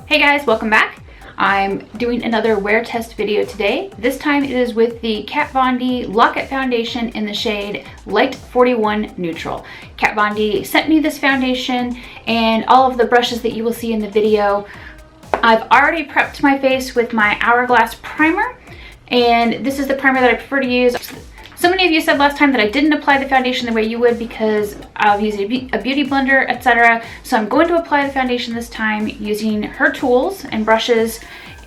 Hey guys, welcome back. I'm doing another wear test video today. This time it is with the Kat Von D Lock-It Foundation in the shade Light 41 Neutral. Kat Von D sent me this foundation and all of the brushes that you will see in the video. I've already prepped my face with my Hourglass primer, and this is the primer that I prefer to use. So many of you said last time that I didn't apply the foundation the way you would because of using a beauty blender, etc. So I'm going to apply the foundation this time using her tools and brushes,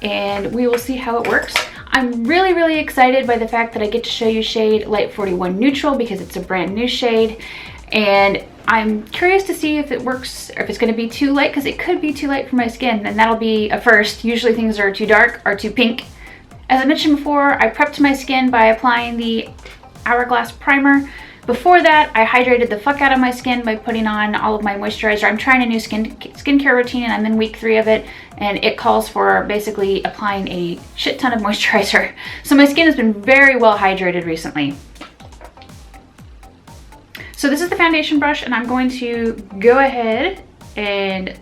and we will see how it works. I'm really excited by the fact that I get to show you shade Light 41 Neutral because it's a brand new shade, and I'm curious to see if it works or if it's going to be too light, because it could be too light for my skin, and that'll be a first. Usually things are too dark or too pink. As I mentioned before, I prepped my skin by applying the Hourglass primer. Before that, I hydrated the fuck out of my skin by putting on all of my moisturizer. I'm trying a new skincare routine, and I'm in week 3 of it, and it calls for basically applying a shit ton of moisturizer. So my skin has been very well hydrated recently. So this is the foundation brush, and I'm going to go ahead and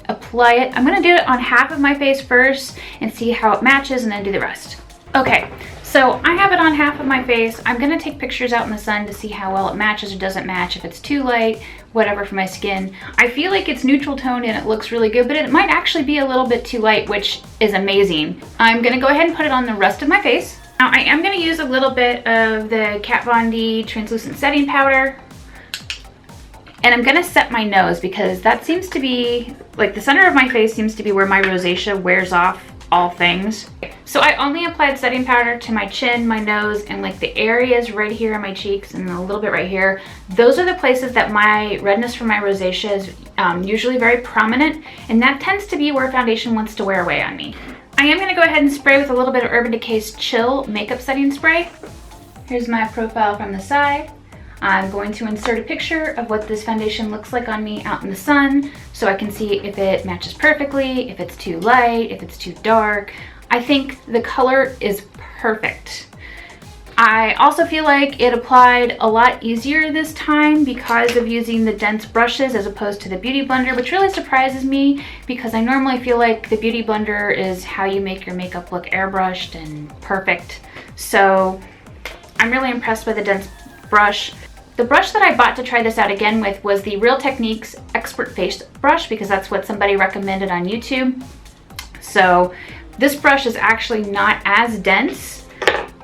apply it. I'm going to do it on half of my face first and see how it matches, and then do the rest. Okay. So I have it on half of my face. I'm gonna take pictures out in the sun to see how well it matches or doesn't match, if it's too light, whatever for my skin. I feel like it's neutral toned and it looks really good, but it might actually be a little bit too light, which is amazing. I'm gonna go ahead and put it on the rest of my face. Now I am gonna use a little bit of the Kat Von D translucent setting powder. And I'm gonna set my nose because that seems to be, like, the center of my face seems to be where my rosacea wears off all things. So I only applied setting powder to my chin, my nose, and like the areas right here on my cheeks and a little bit right here. Those are the places that my redness from my rosacea is usually very prominent, and that tends to be where foundation wants to wear away on me. I am gonna go ahead and spray with a little bit of Urban Decay's Chill makeup setting spray. Here's my profile from the side. I'm going to insert a picture of what this foundation looks like on me out in the sun so I can see if it matches perfectly, if it's too light, if it's too dark. I think the color is perfect. I also feel like it applied a lot easier this time because of using the dense brushes as opposed to the Beauty Blender, which really surprises me because I normally feel like the Beauty Blender is how you make your makeup look airbrushed and perfect. So I'm really impressed by the dense brush. The brush that I bought to try this out again with was the Real Techniques Expert Face Brush because that's what somebody recommended on YouTube. So this brush is actually not as dense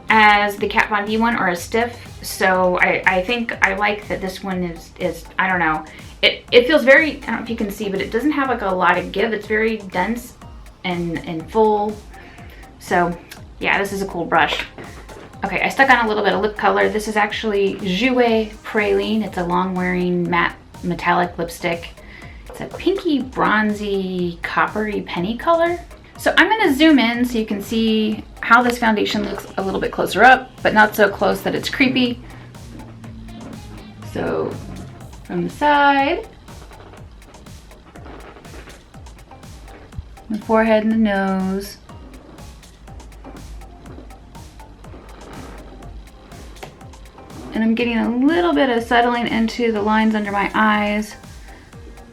as the Kat Von D one, or as stiff. So I think I like that this one is I don't know. It feels very, I don't know if you can see, but it doesn't have like a lot of give. It's very dense and full. So yeah, this is a cool brush. Okay, I stuck on a little bit of lip color. This is actually Jouer Praline. It's a long-wearing matte metallic lipstick. It's a pinky, bronzy, coppery penny color. So I'm gonna zoom in so you can see how this foundation looks a little bit closer up, but not so close that it's creepy. So from the side, the forehead and the nose. And I'm getting a little bit of settling into the lines under my eyes,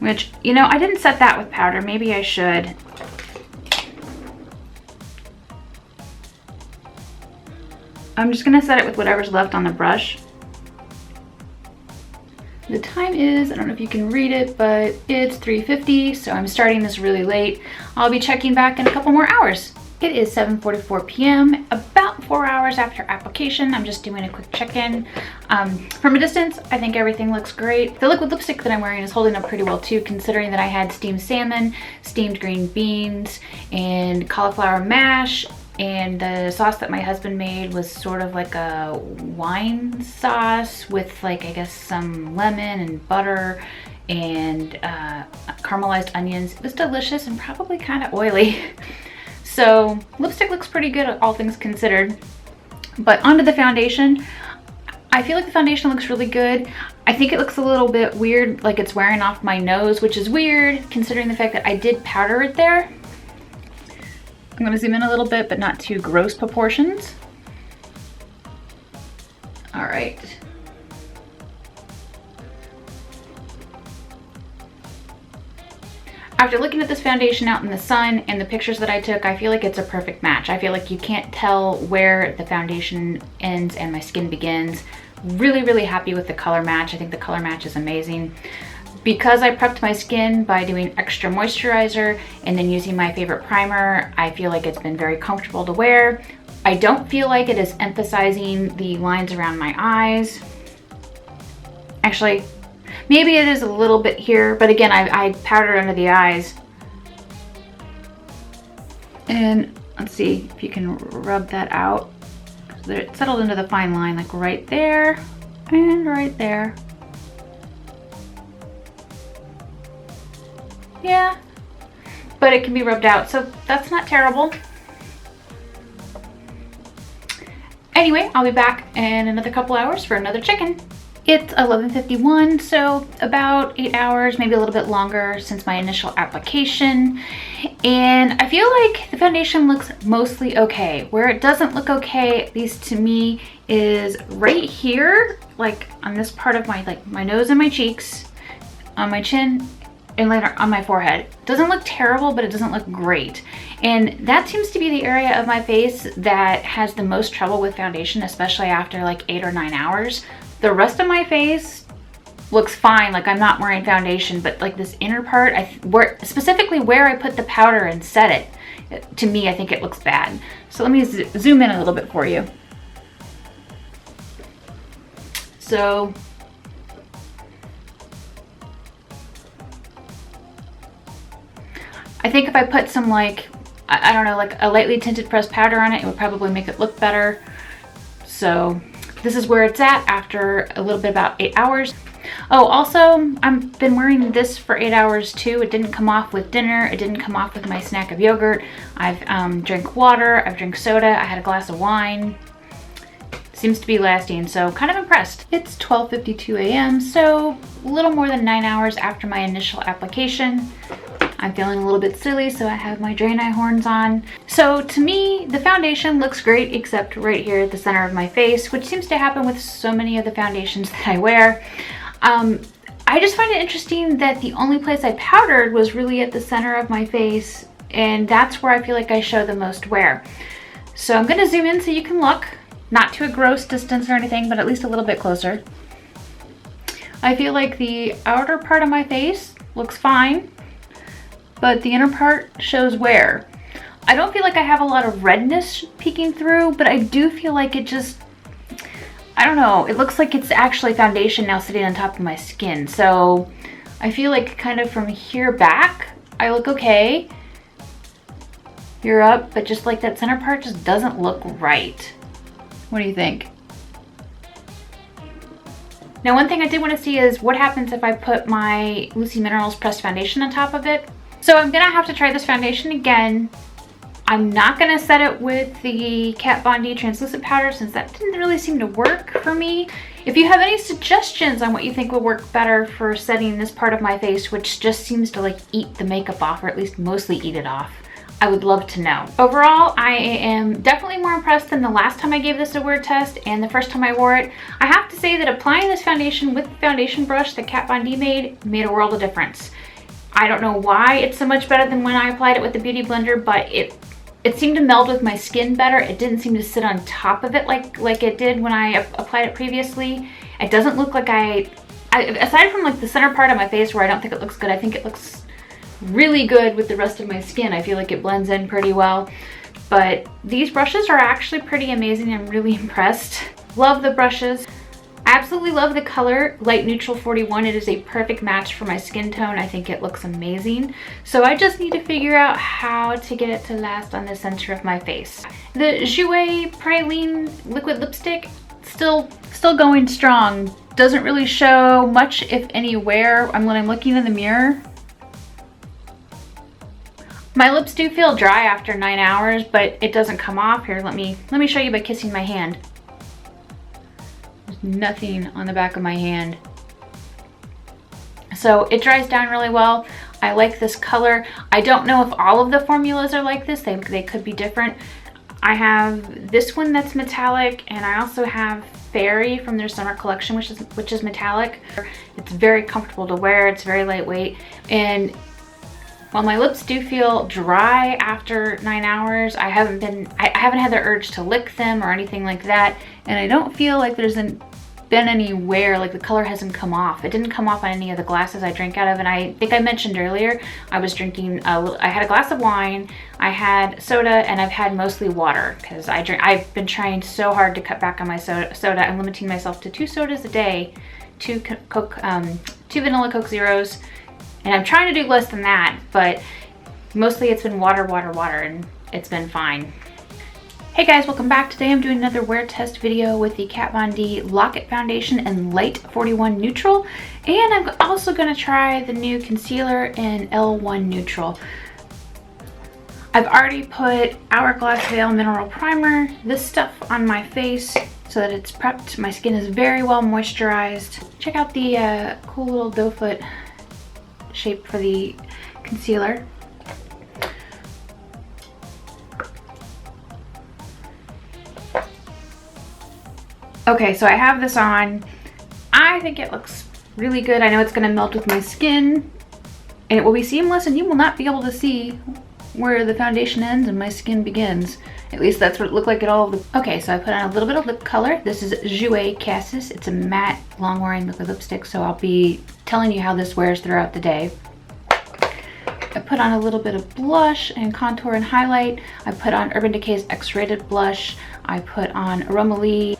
which, you know, I didn't set that with powder. Maybe I should. I'm just gonna set it with whatever's left on the brush. The time is, I don't know if you can read it, but it's 3:50, so I'm starting this really late. I'll be checking back in a couple more hours. It is 7:44 p.m., about 4 hours after application. I'm just doing a quick check-in. From a distance, I think everything looks great. The liquid lipstick that I'm wearing is holding up pretty well too, considering that I had steamed salmon, steamed green beans, and cauliflower mash, and the sauce that my husband made was sort of like a wine sauce with, like, I guess some lemon and butter and caramelized onions. It was delicious and probably kind of oily. So lipstick looks pretty good, all things considered. But onto the foundation. I feel like the foundation looks really good. I think it looks a little bit weird, like it's wearing off my nose, which is weird considering the fact that I did powder it there. I'm gonna zoom in a little bit, but not too gross proportions. All right. After looking at this foundation out in the sun and the pictures that I took, I feel like it's a perfect match. I feel like you can't tell where the foundation ends and my skin begins. Really, really happy with the color match. I think the color match is amazing. Because I prepped my skin by doing extra moisturizer and then using my favorite primer, I feel like it's been very comfortable to wear. I don't feel like it is emphasizing the lines around my eyes. Actually, maybe it is a little bit here, but again, I powdered under the eyes. And let's see if you can rub that out. So it settled into the fine line, like right there and right there. Yeah, but it can be rubbed out, so that's not terrible. Anyway, I'll be back in another couple hours for another check-in. It's 11:51, so about 8 hours, maybe a little bit longer since my initial application. And I feel like the foundation looks mostly okay. Where it doesn't look okay, at least to me, is right here, like on this part of my nose and my cheeks, on my chin, and later on my forehead. Doesn't look terrible, but it doesn't look great. And that seems to be the area of my face that has the most trouble with foundation, especially after like 8 or 9 hours. The rest of my face looks fine, like I'm not wearing foundation, but like this inner part, specifically where I put the powder and set it, to me, I think it looks bad. So let me zoom in a little bit for you. So, I think if I put some like, I don't know, like a lightly tinted pressed powder on it, it would probably make it look better. So this is where it's at after a little bit about 8 hours. Oh, also, I've been wearing this for 8 hours too. It didn't come off with dinner. It didn't come off with my snack of yogurt. I've drank water. I've drank soda. I had a glass of wine. Seems to be lasting, so kind of impressed. It's 12:52 a.m., so a little more than 9 hours after my initial application. I'm feeling a little bit silly, so I have my drain eye horns on. So to me, the foundation looks great, except right here at the center of my face, which seems to happen with so many of the foundations that I wear. I just find it interesting that the only place I powdered was really at the center of my face, and that's where I feel like I show the most wear. So I'm gonna zoom in so you can look, not to a gross distance or anything, but at least a little bit closer. I feel like the outer part of my face looks fine, but the inner part shows wear. I don't feel like I have a lot of redness peeking through, but I do feel like it just, I don't know, it looks like it's actually foundation now sitting on top of my skin. So I feel like kind of from here back, I look okay. Here up, but just like that center part just doesn't look right. What do you think? Now, one thing I did want to see is what happens if I put my Lucy Minerals pressed foundation on top of it. So I'm gonna have to try this foundation again. I'm not gonna set it with the Kat Von D translucent powder since that didn't really seem to work for me. If you have any suggestions on what you think would work better for setting this part of my face, which just seems to like eat the makeup off, or at least mostly eat it off, I would love to know. Overall, I am definitely more impressed than the last time I gave this a wear test and the first time I wore it. I have to say that applying this foundation with the foundation brush that Kat Von D made a world of difference. I don't know why it's so much better than when I applied it with the Beauty Blender, but it seemed to meld with my skin better. It didn't seem to sit on top of it like it did when I applied it previously. It doesn't look like aside from like the center part of my face where I don't think it looks good, I think it looks really good with the rest of my skin. I feel like it blends in pretty well. But these brushes are actually pretty amazing. I'm really impressed. Love the brushes. Absolutely love the color, Light Neutral 41. It is a perfect match for my skin tone. I think it looks amazing. So I just need to figure out how to get it to last on the center of my face. The Jouer Praline liquid lipstick, still going strong. Doesn't really show much, if any, wear when I'm looking in the mirror. My lips do feel dry after 9 hours, but it doesn't come off. Here, let me show you by kissing my hand. There's nothing on the back of my hand. So it dries down really well. I like this color. I don't know if all of the formulas are like this. They could be different. I have this one that's metallic, and I also have Phyrra from their summer collection, which is metallic. It's very comfortable to wear. It's very lightweight, and While my lips do feel dry after 9 hours, I haven't had the urge to lick them or anything like that. And I don't feel like there's been any wear, like the color hasn't come off. It didn't come off on any of the glasses I drank out of. And I think I mentioned earlier, I was drinking, I had a glass of wine, I had soda, and I've had mostly water because I've been trying so hard to cut back on my soda. I'm limiting myself to 2 sodas a day, 2 vanilla Coke Zeros. And I'm trying to do less than that, but mostly it's been water, and it's been fine. Hey guys, welcome back. Today I'm doing another wear test video with the Kat Von D Lock-It Foundation in Light 41 Neutral. And I'm also gonna try the new concealer in L1 Neutral. I've already put Hourglass Veil Mineral Primer, this stuff on my face so that it's prepped. My skin is very well moisturized. Check out the cool little doe foot shape for the concealer. Okay, so I have this on. I think it looks really good. I know it's gonna melt with my skin and it will be seamless and you will not be able to see where the foundation ends and my skin begins. At least that's what it looked like at all. Okay, so I put on a little bit of lip color. This is Jouer Cassis. It's a matte, long-wearing liquid lipstick, so I'll be telling you how this wears throughout the day. I put on a little bit of blush and contour and highlight. I put on Urban Decay's X-Rated blush. I put on Aromalie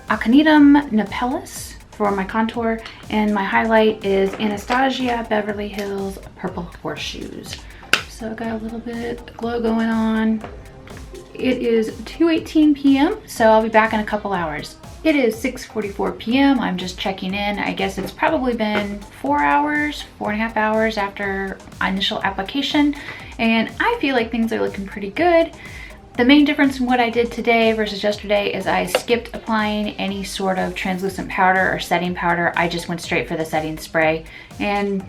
Aconitum Napellus for my contour, and my highlight is Anastasia Beverly Hills Purple Horseshoes. So I got a little bit of glow going on. It is 2:18 p.m. so I'll be back in a couple hours. It is 6:44 p.m. I'm just checking in. I guess it's probably been 4.5 hours after initial application, and I feel like things are looking pretty good. The main difference in what I did today versus yesterday is I skipped applying any sort of translucent powder or setting powder. I just went straight for the setting spray, and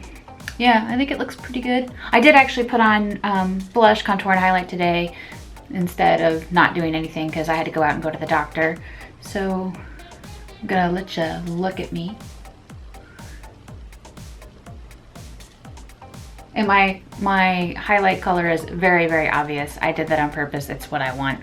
yeah, I think it looks pretty good. I did actually put on blush, contour, and highlight today instead of not doing anything because I had to go out and go to the doctor. So I'm gonna let you look at me. And my highlight color is very, very obvious. I did that on purpose. It's what I want.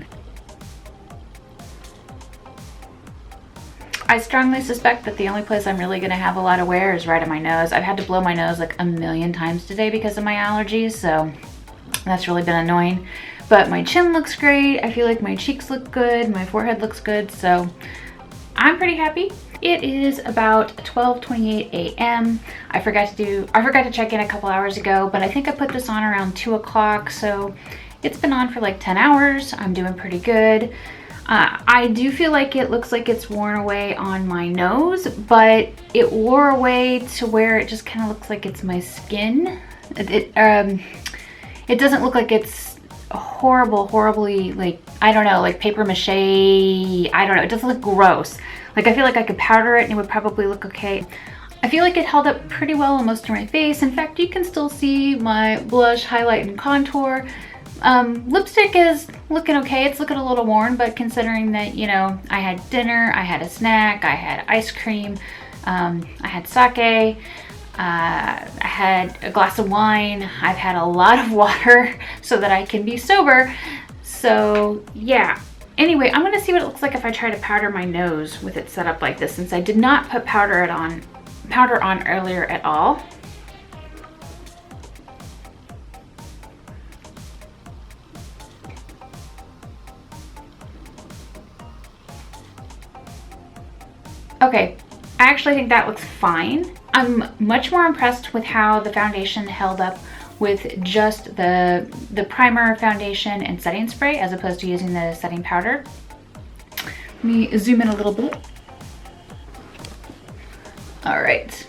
I strongly suspect that the only place I'm really gonna have a lot of wear is right on my nose. I've had to blow my nose like a million times today because of my allergies, so that's really been annoying. But my chin looks great. I feel like my cheeks look good. My forehead looks good, so I'm pretty happy. It is about 12:28 a.m. I forgot to check in a couple hours ago, but I think I put this on around 2 o'clock, so it's been on for like 10 hours. I'm doing pretty good. I do feel like it looks like it's worn away on my nose, but it wore away to where it just kind of looks like it's my skin. It doesn't look like it's horribly, like, I don't know, like paper mache. I don't know, it doesn't look gross. Like, I feel like I could powder it and it would probably look okay. I feel like it held up pretty well on most of my face. In fact, you can still see my blush, highlight, and contour. Lipstick is looking okay. It's looking a little worn, but considering that, you know, I had dinner, I had a snack, I had ice cream, I had sake, I had a glass of wine, I've had a lot of water so that I can be sober. So yeah. Anyway, I'm gonna see what it looks like if I try to powder my nose with it set up like this, since I did not put powder on earlier at all. Okay, I actually think that looks fine. I'm much more impressed with how the foundation held up with just the primer, foundation, and setting spray as opposed to using the setting powder. Let me zoom in a little bit. All right.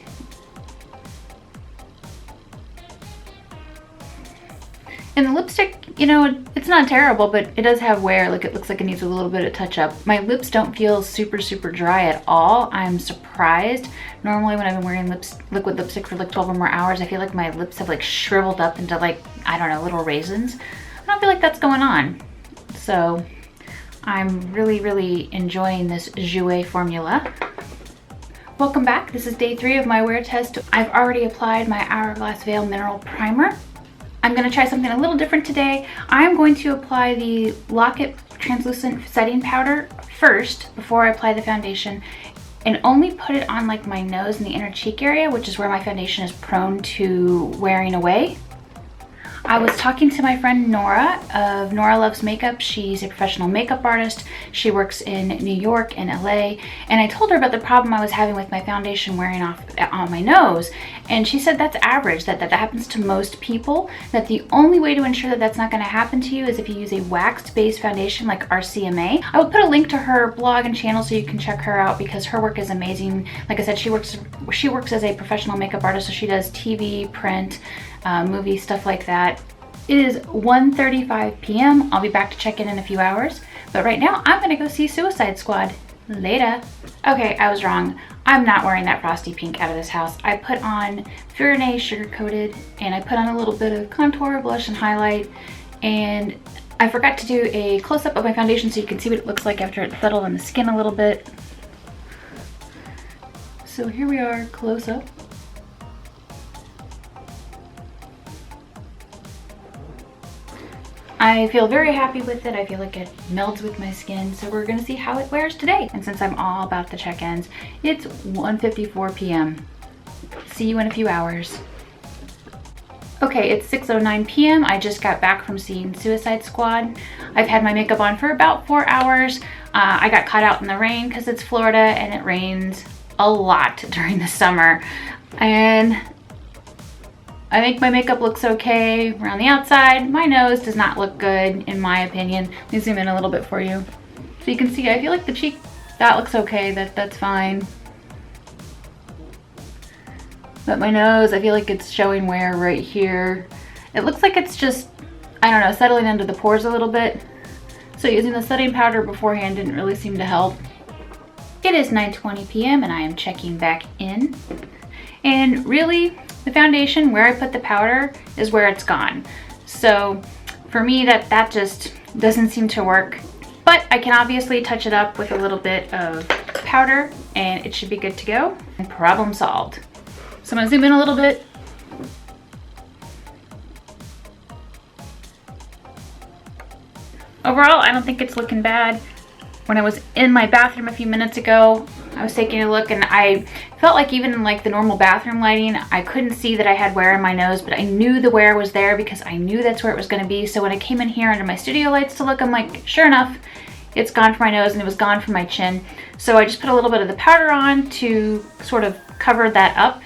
And the lipstick, you know, it's not terrible, but it does have wear. Like, it looks like it needs a little bit of touch up. My lips don't feel super dry at all. I'm surprised. Normally when I've been wearing liquid lipstick for like 12 or more hours, I feel like my lips have like shriveled up into, like, I don't know, little raisins. I don't feel like that's going on. So I'm really enjoying this Jouer formula. Welcome back. This is day 3 of my wear test. I've already applied my Hourglass Veil Mineral Primer. I'm going to try something a little different today. I'm going to apply the Lock-It Translucent Setting Powder first before I apply the foundation, and only put it on like my nose and the inner cheek area, which is where my foundation is prone to wearing away. I was talking to my friend Nora of Nora Loves Makeup. She's a professional makeup artist. She works in New York and LA. And I told her about the problem I was having with my foundation wearing off on my nose. And she said that's average, that happens to most people. That the only way to ensure that that's not going to happen to you is if you use a waxed-based foundation like RCMA. I will put a link to her blog and channel so you can check her out because her work is amazing. Like I said, she works as a professional makeup artist, so she does TV, print, movie, stuff like that. It is 1:35 p.m. I'll be back to check in a few hours, but right now I'm gonna go see Suicide Squad. Later. Okay, I was wrong. I'm not wearing that frosty pink out of this house. I put on Phyrra sugar coated, and I put on a little bit of contour, blush, and highlight, and I forgot to do a close-up of my foundation so you can see what it looks like after it's settled on the skin a little bit. So here we are, close up. I feel very happy with it. I feel like it melds with my skin. So we're gonna see how it wears today. And since I'm all about the check-ins, it's 1:54 p.m. See you in a few hours. Okay, it's 6:09 p.m. I just got back from seeing Suicide Squad. I've had my makeup on for about 4 hours. I got caught out in the rain because it's Florida and it rains a lot during the summer. And I think my makeup looks okay around the outside. My nose does not look good, in my opinion. Let me zoom in a little bit for you. So you can see, I feel like the cheek, that looks okay, that's fine. But my nose, I feel like it's showing wear right here. It looks like it's just, I don't know, settling into the pores a little bit. So using the setting powder beforehand didn't really seem to help. It is 9:20 p.m. and I am checking back in. And really, the foundation, where I put the powder, is where it's gone. So for me, that just doesn't seem to work. But I can obviously touch it up with a little bit of powder and it should be good to go. And problem solved. So I'm gonna zoom in a little bit. Overall, I don't think it's looking bad. When I was in my bathroom a few minutes ago, I was taking a look and I felt like even in like the normal bathroom lighting, I couldn't see that I had wear in my nose, but I knew the wear was there because I knew that's where it was gonna be. So when I came in here under my studio lights to look, I'm like, sure enough, it's gone from my nose and it was gone from my chin. So I just put a little bit of the powder on to sort of cover that up,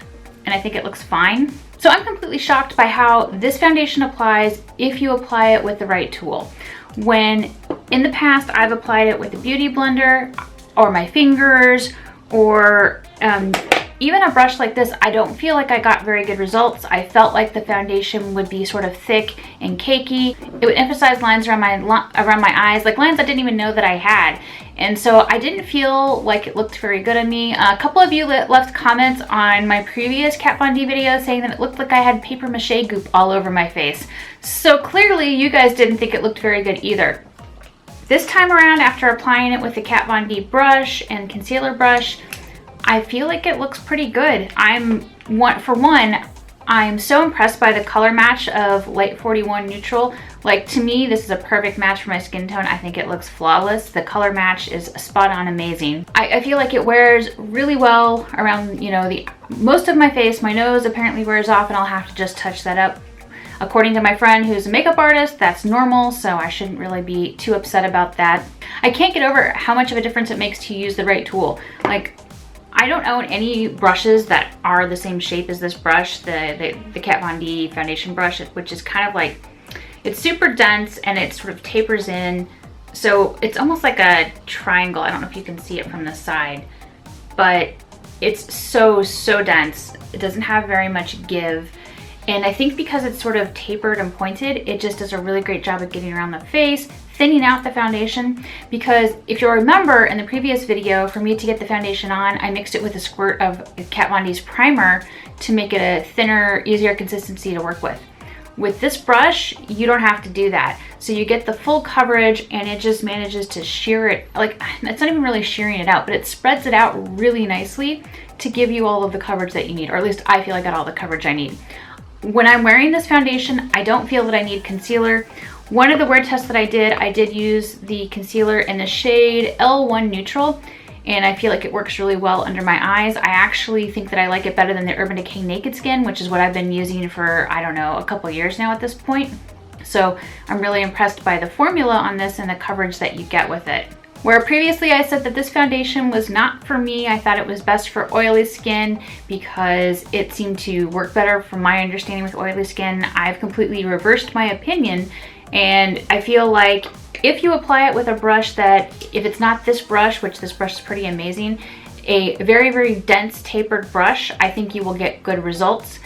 and I think it looks fine. So I'm completely shocked by how this foundation applies if you apply it with the right tool. When in the past I've applied it with a beauty blender or my fingers or even a brush like this, I don't feel like I got very good results. I felt like the foundation would be sort of thick and cakey. It would emphasize lines around my eyes, like lines I didn't even know that I had. And so I didn't feel like it looked very good on me. A couple of you left comments on my previous Kat Von D video saying that it looked like I had paper mache goop all over my face. So clearly you guys didn't think it looked very good either. This time around, after applying it with the Kat Von D brush and concealer brush, I feel like it looks pretty good. For one, I'm so impressed by the color match of Light 41 Neutral. Like, to me, this is a perfect match for my skin tone. I think it looks flawless. The color match is spot on amazing. I feel like it wears really well around, you know, most of my face. My nose apparently wears off and I'll have to just touch that up. According to my friend who's a makeup artist, that's normal, so I shouldn't really be too upset about that. I can't get over how much of a difference it makes to use the right tool. Like, I don't own any brushes that are the same shape as this brush, the Kat Von D foundation brush, which is kind of like, it's super dense and it sort of tapers in. So it's almost like a triangle. I don't know if you can see it from the side, but it's so dense. It doesn't have very much give. And I think because it's sort of tapered and pointed, it just does a really great job of getting around the face, thinning out the foundation. Because if you'll remember in the previous video, for me to get the foundation on, I mixed it with a squirt of Kat Von D's primer to make it a thinner, easier consistency to work with. With this brush, you don't have to do that. So you get the full coverage and it just manages to shear it. Like, it's not even really shearing it out, but it spreads it out really nicely to give you all of the coverage that you need, or at least I feel I got all the coverage I need. When I'm wearing this foundation, I don't feel that I need concealer. One of the wear tests that I did use the concealer in the shade L1 Neutral, and I feel like it works really well under my eyes. I actually think that I like it better than the Urban Decay Naked Skin, which is what I've been using for, I don't know, a couple years now at this point. So I'm really impressed by the formula on this and the coverage that you get with it. Where previously I said that this foundation was not for me, I thought it was best for oily skin because it seemed to work better from my understanding with oily skin. I've completely reversed my opinion, and I feel like if you apply it with a brush that, if it's not this brush, which this brush is pretty amazing, a very, very dense tapered brush, I think you will get good results.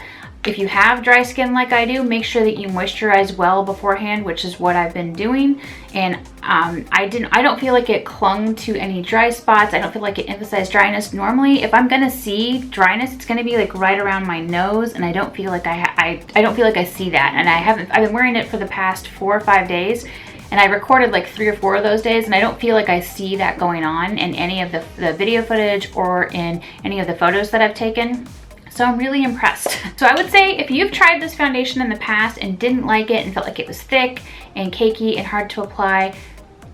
If you have dry skin like I do, make sure that you moisturize well beforehand, which is what I've been doing. And I don't feel like it clung to any dry spots. I don't feel like it emphasized dryness. Normally, if I'm gonna see dryness, it's gonna be like right around my nose, and I don't feel like I don't feel like I see that. And I've been wearing it for the past 4 or 5 days, and I recorded like 3 or 4 of those days, and I don't feel like I see that going on in any of the video footage or in any of the photos that I've taken. So I'm really impressed. So I would say if you've tried this foundation in the past and didn't like it and felt like it was thick and cakey and hard to apply,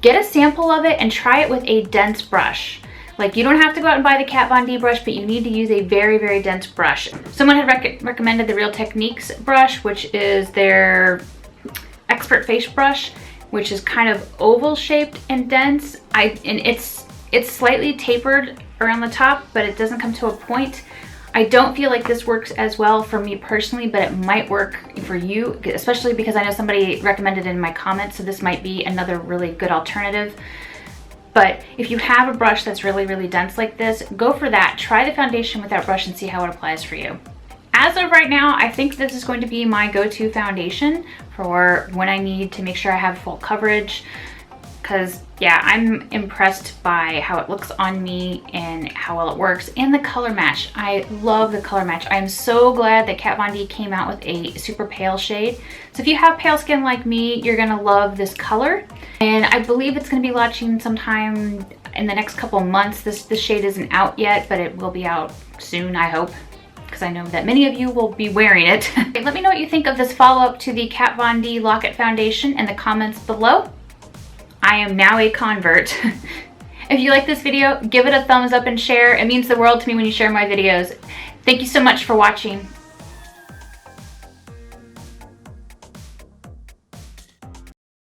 get a sample of it and try it with a dense brush. Like, you don't have to go out and buy the Kat Von D brush, but you need to use a very, very dense brush. Someone had recommended the Real Techniques brush, which is their Expert Face brush, which is kind of oval shaped and dense. And it's slightly tapered around the top, but it doesn't come to a point. I don't feel like this works as well for me personally, but it might work for you, especially because I know somebody recommended it in my comments, so this might be another really good alternative. But if you have a brush that's really, really dense like this, go for that. Try the foundation with that brush and see how it applies for you. As of right now, I think this is going to be my go-to foundation for when I need to make sure I have full coverage. Because yeah, I'm impressed by how it looks on me and how well it works, and the color match. I love the color match. I'm so glad that Kat Von D came out with a super pale shade. So if you have pale skin like me, you're gonna love this color. And I believe it's gonna be launching sometime in the next couple months. This shade isn't out yet, but it will be out soon, I hope, because I know that many of you will be wearing it. Let me know what you think of this follow-up to the Kat Von D Lock-It Foundation in the comments below. I am now a convert. If you like this video, give it a thumbs up and share. It means the world to me when you share my videos. Thank you so much for watching.